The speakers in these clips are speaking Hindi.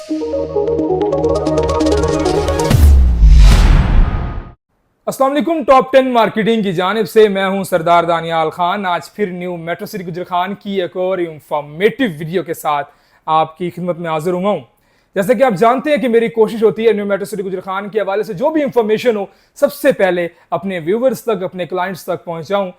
अस्सलाम वालेकुम। टॉप 10 मार्केटिंग की जानिब से मैं हूं सरदार दानियाल खान। आज फिर new metro city Gujar Khan की एक और इंफॉर्मेटिव वीडियो के साथ आपकी खिदमत में हाजिर हुआ हूं। जैसे कि आप जानते हैं कि मेरी कोशिश होती है new metro city Gujar Khan के हवाले से जो भी इंफॉर्मेशन हो सबसे पहले अपने व्यूवर्स तक, अपने क्लाइंट्स तक पहुंचाऊं।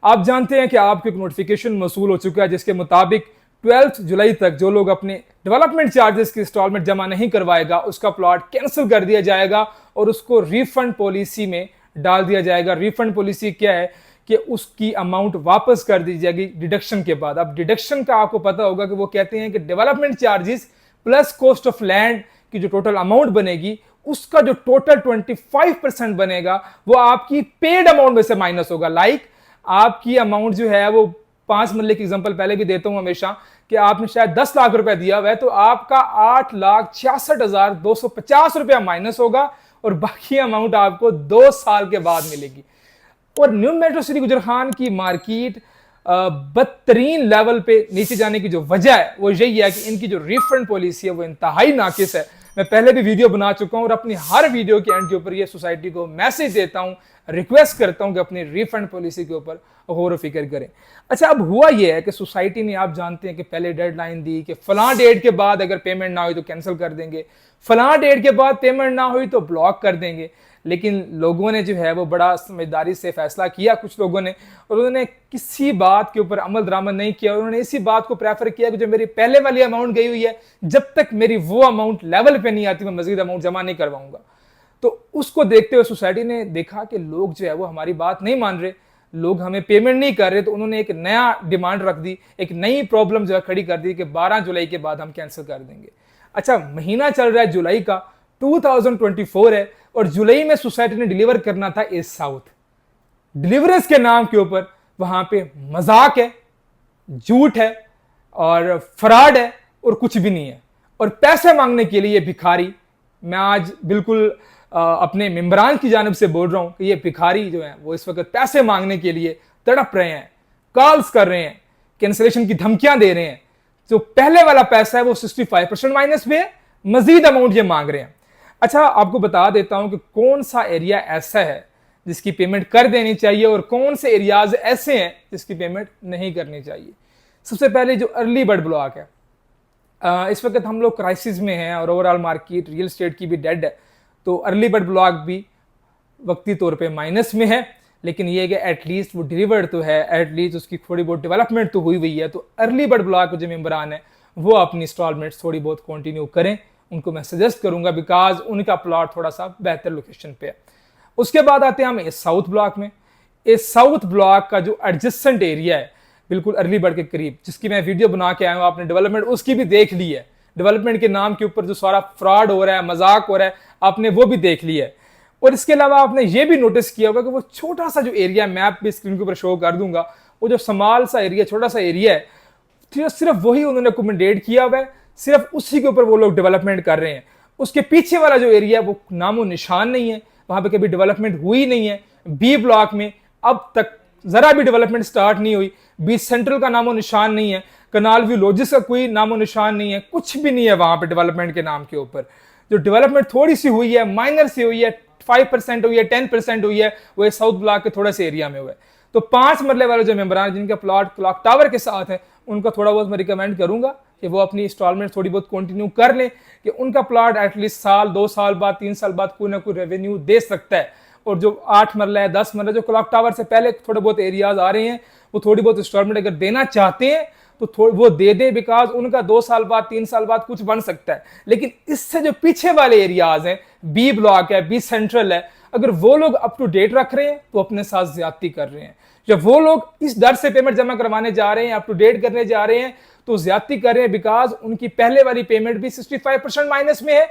आप जानते हैं कि आपको एक नोटिफिकेशन मौसूल हो चुका है जिसके मुताबिक 12 जुलाई तक जो लोग अपने डेवलपमेंट चार्जेस की इंस्टॉलमेंट जमा नहीं करवाएगा उसका प्लॉट कैंसिल कर दिया जाएगा और उसको रिफंड पॉलिसी में डाल दिया जाएगा। रिफंड पॉलिसी क्या है कि उसकी अमाउंट वापस कर दी जाएगी डिडक्शन के बाद। अब डिडक्शन का आपको पता होगा कि वो कहते हैं कि development charges plus cost of land की जो टोटल अमाउंट बनेगी उसका जो टोटल 25% बनेगा वो आपकी पेड अमाउंट में से माइनस होगा। आपकी अमाउंट जो है वो 5 मरले की एग्जांपल पहले भी देता हूं हमेशा कि आपने शायद 10 लाख रुपए दिया हुआ है तो आपका 8,66,250 रुपया माइनस होगा और बाकी अमाउंट आपको 2 साल के बाद मिलेगी। और new metro city Gujar Khan की मार्केट बदतरीन लेवल पे नीचे जाने की जो वजह है वो यही है कि इनकी जो रिफंड पॉलिसी है वो इंतहाई नाकिस है। मैं पहले भी वीडियो बना चुका हूं और अपनी हर वीडियो के एंड के ऊपर ये सोसाइटी को मैसेज देता हूं, रिक्वेस्ट करता हूं कि अपनी रिफंड पॉलिसी के ऊपर गौर व फिक्र करें। अच्छा, अब हुआ यह है कि सोसाइटी ने, आप जानते हैं कि पहले डेडलाइन दी कि फलां डेट के बाद अगर पेमेंट ना हुई तो कैंसिल कर देंगे, फलां डेट के बाद पेमेंट ना हुई तो ब्लॉक कर देंगे। लेकिन लोगों ने जो है वो बड़ा समझदारी से फैसला किया कुछ लोगों ने, और उन्होंने किसी बात के ऊपर अमल दरामद नहीं किया। उन्होंने इसी बात को प्रेफर किया कि जो मेरी पहले वाली अमाउंट गई हुई है जब तक मेरी वो अमाउंट लेवल पे नहीं आती मैं मजीद अमाउंट जमा नहीं करवाऊंगा। तो उसको देखते हुए सोसाइटी ने देखा कि लोग जो है वो हमारी बात नहीं मान रहे, लोग हमें पेमेंट नहीं कर रहे, तो उन्होंने एक नया डिमांड रख दी, एक नई प्रॉब्लम जो है खड़ी कर दी कि 12 जुलाई के बाद हम कैंसिल कर देंगे। अच्छा, महीना चल रहा है जुलाई का, 2024 है और जुलाई में सोसाइटी ने डिलीवर करना था ईस्ट साउथ। डिलीवरेंस के नाम के ऊपर वहां पे मजाक है, झूठ है और फ्रॉड है और कुछ भी नहीं है। और पैसे मांगने के लिए भिखारी, मैं आज बिल्कुल अपने मेंबरान की जानिब से बोल रहा हूं कि ये भिखारी जो है वो इस वक्त पैसे मांगने के लिए तड़प रहे हैं, कॉल्स कर रहे हैं, कैंसिलेशन की धमकियां दे रहे हैं। जो पहले वाला पैसा है वो 65% माइनस में है, मजीद अमाउंट ये मांग रहे हैं। अच्छा, आपको बता देता हूं कि कौन सा एरिया ऐसा है जिसकी पेमेंट कर देनी चाहिए और कौन से एरियाज ऐसे हैं जिसकी पेमेंट नहीं करनी चाहिए। सबसे पहले जो अर्ली बर्ड ब्लॉक है, इस वक्त हम लोग क्राइसिस में हैं और ओवरऑल मार्केट रियल एस्टेट की भी डेड है, तो अर्ली बर्ड ब्लॉक भी वक्ती तौर पे माइनस में है। लेकिन ये कि एटलीस्ट वो डिलीवर्ड तो है, एटलीस्ट उसकी थोड़ी बहुत डेवलपमेंट तो हुई है। तो अर्ली बर्ड ब्लॉक के जो मेंबरान है वो अपनी इंस्टॉलमेंट्स थोड़ी बहुत कंटिन्यू करें, उनको मैं सजेस्ट करूंगा बिकॉज उनका प्लॉट थोड़ा सा बेहतर लोकेशन पे है। उसके बाद आते हैं हम इस साउथ ब्लॉक में। इस साउथ ब्लॉक का जो एडजेसेंट एरिया है बिल्कुल अर्ली बर्ड के करीब, जिसकी मैं वीडियो बना के आया हूं, आपने डेवलपमेंट उसकी भी देख ली है। डेवलपमेंट के नाम के ऊपर जो सारा फ्रॉड हो रहा है, मजाक हो रहा है, आपने वो भी देख लिया है। और इसके अलावा आपने ये भी नोटिस किया होगा कि वो छोटा सा जो एरिया, मैप भी स्क्रीन के ऊपर शो कर दूंगा, वो जो स्मॉल सा एरिया, छोटा सा एरिया है, सिर्फ वही उन्होंने अकोमोडेट किया हुआ है, सिर्फ उसी के ऊपर वो लोग डेवलपमेंट कर रहे हैं। उसके पीछे वाला जो एरिया है वो नामो निशान नहीं है, वहां पे कभी डेवलपमेंट हुई नहीं है। बी ब्लॉक में अब तक जरा भी डेवलपमेंट स्टार्ट नहीं हुई, बी सेंट्रल का नामो निशान नहीं है, कनाल व्यू लॉजिस का कोई नामो निशान नहीं है, कुछ भी नहीं है वहां पे डेवलपमेंट के नाम के ऊपर। जो डेवलपमेंट थोड़ी सी हुई है, माइनर सी हुई है, 5% हुई है, 10% हुई है, वो साउथ ब्लॉक के थोड़े से एरिया में हुआ है। तो 5 मरले वाले जो मेंबरान जिनका प्लॉट क्लॉक टावर के साथ है उनका थोड़ा बहुत मैं रिकमेंड करूंगा कि वो अपनी इंस्टॉलमेंट थोड़ी बहुत कंटिन्यू कर लें कि उनका प्लॉट एटलीस्ट साल, 2 साल बाद, 3 साल बाद कोई ना कोई रेवेन्यू दे सकता है। और जो 8 मरला है, 10 मरला जो क्लॉक टावर से पहले थोड़े बहुत एरियाज आ रहे हैं वो थोड़ी बहुत इंस्टॉलमेंट अगर देना चाहते हैं तो वो दे दें, बिकॉज उनका 2 साल बाद, 3 साल बाद कुछ बन सकता है। लेकिन इससे जो पीछे वाले एरियाज हैं, बी ब्लॉक है, बी सेंट्रल है, अगर वो लोग अप टू डेट रख रहे हैं तो अपने साथ ज्यादती कर रहे हैं। जब वो लोग इस दर से पेमेंट जमा करवाने जा रहे हैं, अप टू डेट करने जा रहे हैं, तो ज्यादती कर रहे हैं बिकॉज उनकी पहले वाली पेमेंट भी 65% माइनस में है।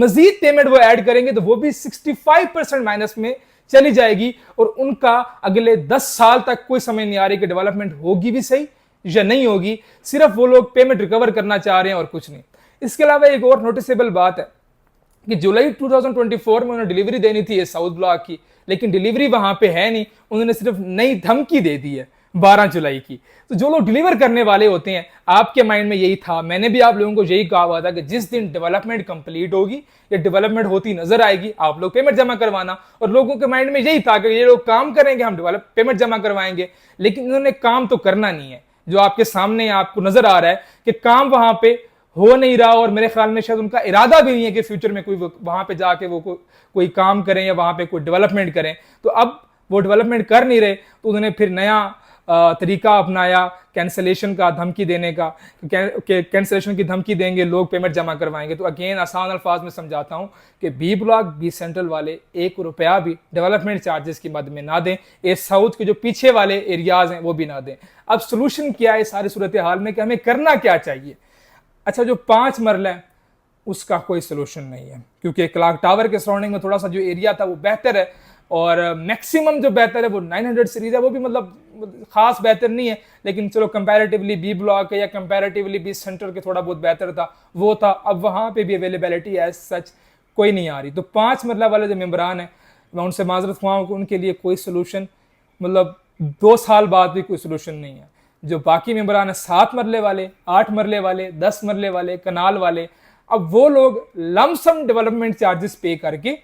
मजीद पेमेंट वो ऐड करेंगे तो वो भी 65% माइनस में चली जाएगी और उनका अगले 10 साल तक कोई समझ नहीं आ रही कि डेवलपमेंट होगी भी सही या नहीं होगी। सिर्फ वो लोग पेमेंट रिकवर करना चाह रहे हैं और कुछ नहीं। इसके अलावा एक और नोटिसेबल बात है कि जुलाई 2024 में उन्होंने डिलीवरी देनी थी साउथ ब्लॉक की, लेकिन डिलीवरी वहां पे है नहीं, उन्होंने सिर्फ नई धमकी दे दी है। 12 जुलाई की। तो जो लोग डिलीवर करने वाले होते हैं, आपके माइंड में यही था, मैंने भी आप लोगों को यही कहा हुआ था कि जिस दिन डेवलपमेंट कंप्लीट होगी या डेवलपमेंट होती नजर आएगी, आप लोग पेमेंट जमा करवाना। और लोगों के माइंड में यही था कि ये लोग काम करेंगे, हम पेमेंट जमा करवाएंगे, लेकिन इन्होंने काम तो करना नहीं है। जो आपके सामने आपको नजर आ रहा है कि काम वहां पे हो नहीं रहा, और मेरे ख्याल में शायद उनका इरादा भी नहीं है कि फ्यूचर में कोई वहां पे जाके वो कोई काम करें या वहां पे कोई डेवलपमेंट करें। तो अब वो डेवलपमेंट कर नहीं रहे, तो उन्होंने फिर नया तरीका अपनाया कैंसलेशन का, धमकी देने का, कैंसलेशन की धमकी देंगे, लोग पेमेंट जमा करवाएंगे। तो अगेन आसान अल्फाज में समझाता हूं कि बी ब्लॉक बी सेंट्रल वाले 1 रुपया भी डेवलपमेंट चार्जेस की मद में ना दें, ए साउथ के जो पीछे वाले एरियाज हैं वो भी ना दें। अब सोल्यूशन क्या है सारी सूरत हाल में कि हमें करना क्या चाहिए? अच्छा, जो 5 मरला है उसका कोई सोल्यूशन नहीं है, क्योंकि क्लॉक टावर के सराउंडिंग में थोड़ा सा जो एरिया था वो बेहतर है, और मैक्सिमम जो बेहतर है वो 900 सीरीज है, वो भी मतलब खास बेहतर नहीं है, लेकिन चलो कंपैरेटिवली बी ब्लॉक या कंपैरेटिवली बी सेंटर के थोड़ा बहुत बेहतर था, वो था। अब वहां पे भी अवेलेबिलिटी एज सच कोई नहीं आ रही। तो 5 मरला वाले जो मेंबरान हैं, मैं उनसे माजरत ख्वाह हूं कि उनके लिए कोई सोल्यूशन मतलब 2 साल बाद भी कोई सोल्यूशन नहीं है। जो बाकी मेंबरान है 7 मरले वाले, 8 मरले वाले, 10 मरले वाले, कनाल वाले, अब वो लोग लमसम डेवलपमेंट चार्जेस पे करके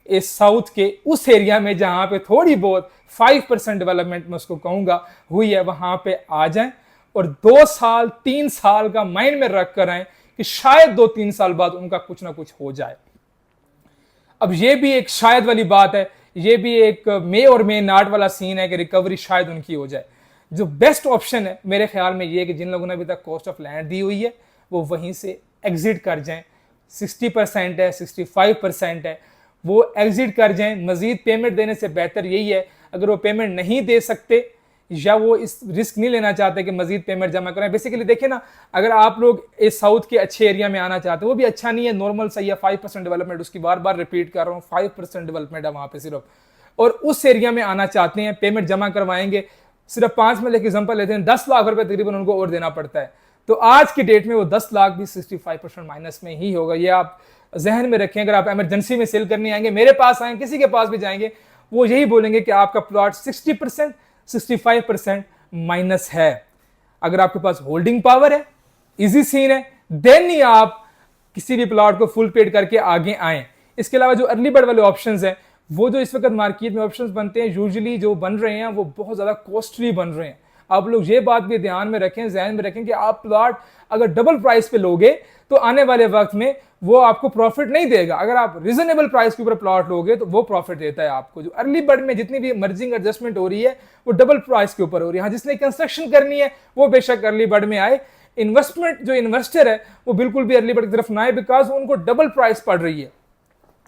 इस साउथ के उस एरिया में जहां पे थोड़ी बहुत 5% डेवलपमेंट मैं उसको कहूंगा हुई है, वहां पे आ जाएं और 2 साल 3 साल का माइंड में रख कर आए कि शायद 2-3 साल बाद उनका कुछ ना कुछ हो जाए। अब ये भी एक शायद वाली बात है, ये भी एक मे और मे नाट वाला सीन है कि रिकवरी शायद उनकी हो जाए। जो बेस्ट ऑप्शन है मेरे ख्याल में ये है कि जिन लोगों ने अभी तक कॉस्ट ऑफ लैंड दी हुई है वो वहीं से एग्जिट कर जाएं। 60% है, 65% है, वो एग्जिट कर जाएं। मजीद पेमेंट देने से बेहतर यही है, अगर वो पेमेंट नहीं दे सकते या वो इस रिस्क नहीं लेना चाहते कि मजीद पेमेंट जमा करें। बेसिकली देखिए ना, अगर आप लोग इस साउथ के अच्छे एरिया में आना चाहते हैं, वो भी अच्छा नहीं है, नॉर्मल सही है, 5% डेवलपमेंट, उसकी बार बार रिपीट कर रहा हूँ, 5% डेवलपमेंट है वहां पे सिर्फ, और उस एरिया में आना चाहते हैं, पेमेंट जमा करवाएंगे, सिर्फ 5 में लेके एग्जाम्पल लेते हैं, 10 लाख रुपए तकरीबन उनको और देना पड़ता है। तो आज की डेट में वो 10 लाख भी 65% माइनस में ही होगा। ये आप जहन में रखें। अगर आप इमरजेंसी में सेल करने आएंगे, मेरे पास आए, किसी के पास भी जाएंगे, वो यही बोलेंगे कि आपका प्लॉट 60% 65% माइनस है। अगर आपके पास होल्डिंग पावर है, इजी सीन है, देन ही आप किसी भी प्लॉट को फुल पेड करके आगे आए। इसके अलावा जो अर्ली बर्ड वाले ऑप्शंस हैं, वो जो इस वक्त मार्केट में ऑप्शंस बनते हैं, यूजुअली जो बन रहे हैं वो बहुत ज्यादा कॉस्टली बन रहे हैं। आप लोग ये बात भी ध्यान में रखें, ध्यान में रखें कि आप प्लॉट अगर डबल प्राइस पे लोगे तो आने वाले वक्त में वो आपको प्रॉफिट नहीं देगा। अगर आप रीजनेबल प्राइस के ऊपर प्लॉट लोगे तो वो प्रॉफिट देता है आपको। जो अर्ली बर्ड में जितनी भी मर्जिंग एडजस्टमेंट हो रही है वो डबल प्राइस के ऊपर हो रही है। हाँ, जिसने कंस्ट्रक्शन करनी है वो बेशक अर्ली बर्ड में आए। इन्वेस्टमेंट जो इन्वेस्टर है वो बिल्कुल भी अर्ली बर्ड की तरफ ना आए, बिकॉज उनको डबल प्राइस पड़ रही है।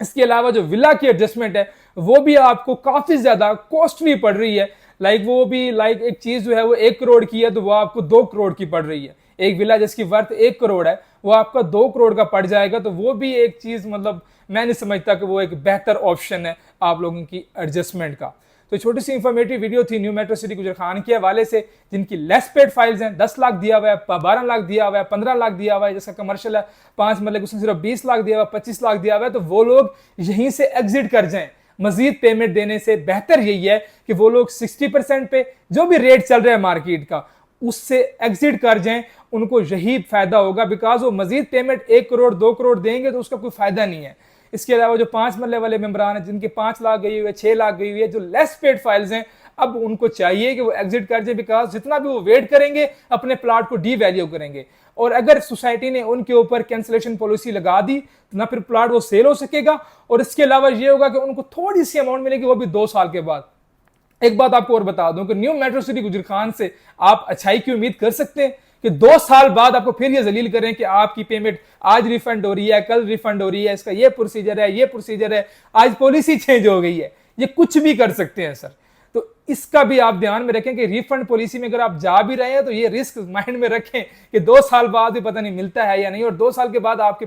इसके अलावा जो विला की एडजस्टमेंट है वो भी आपको काफी ज्यादा कॉस्टली पड़ रही है। वो भी एक चीज जो है वो 1 करोड़ की है तो वो आपको 2 करोड़ की पड़ रही है। एक विला जिसकी वर्थ 1 करोड़ है वो आपका 2 करोड़ का पड़ जाएगा। तो वो भी एक चीज मतलब मैं नहीं समझता कि वो एक बेहतर ऑप्शन है आप लोगों की एडजस्टमेंट का। तो छोटी सी इंफॉर्मेटिव वीडियो थी new metro city Gujar Khan के हवाले से, जिनकी लेस पेड फाइल्स हैं। 10 लाख दिया हुआ है, 12 लाख दिया हुआ है, 15 लाख दिया हुआ है, जैसा कमर्शियल है 5 मतलब उसने सिर्फ 20 लाख दिया हुआ है, 25 लाख दिया हुआ है। तो वो लोग यहीं से एग्जिट कर जाएं। मजीद पेमेंट देने से बेहतर यही है कि वो लोग 60% पे जो भी रेट चल रहा है मार्केट का उससे एग्जिट कर जाएं। उनको यही फायदा होगा, बिकॉज वो मजीद पेमेंट 1 करोड़ 2 करोड़ देंगे तो उसका कोई फायदा नहीं है। इसके अलावा जो 5 मरले वाले मेंबरान हैं जिनके 5 लाख गई हुई है, 6 लाख गई हुई है, जो लेस पेड फाइल्स हैं, अब उनको चाहिए कि वो एग्जिट कर जाए, बिकॉज जितना भी वो वेट करेंगे अपने प्लॉट को डी वैल्यू करेंगे। और अगर सोसाइटी ने उनके ऊपर कैंसिलेशन पॉलिसी लगा दी तो ना फिर प्लॉट वो सेल हो सकेगा, और इसके अलावा ये होगा कि उनको थोड़ी सी अमाउंट मिलेगी, वो भी 2 साल के बाद। एक बात आपको और बता दूं कि new metro city Gujar Khan से आप अच्छाई की उम्मीद कर सकते हैं कि 2 साल बाद आपको फिर ये जलील करें कि आपकी पेमेंट आज रिफंड हो रही है, कल रिफंड हो रही है, इसका ये प्रोसीजर है, ये प्रोसीजर है, आज पॉलिसी चेंज हो गई है। ये कुछ भी कर सकते हैं सर। तो इसका भी आप ध्यान में रखें कि रिफंड पॉलिसी में अगर आप जा भी रहे हैं तो ये रिस्क माइंड में रखें कि 2 साल बाद भी पता नहीं मिलता है या नहीं, और 2 साल के बाद आपके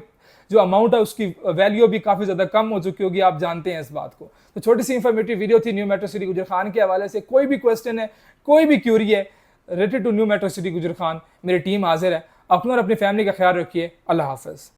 जो अमाउंट है उसकी वैल्यू भी काफी ज्यादा कम हो चुकी होगी, आप जानते हैं इस बात को। तो छोटी सी इंफॉर्मेटिव वीडियो थी new metro city Gujar Khan के हवाले से। कोई भी क्वेश्चन है, कोई भी क्यूरी है related to new metro city Gujar Khan, मेरी टीम हाजिर है। अपना और अपनी फैमिली का ख्याल रखिए। अल्लाह हाफिज।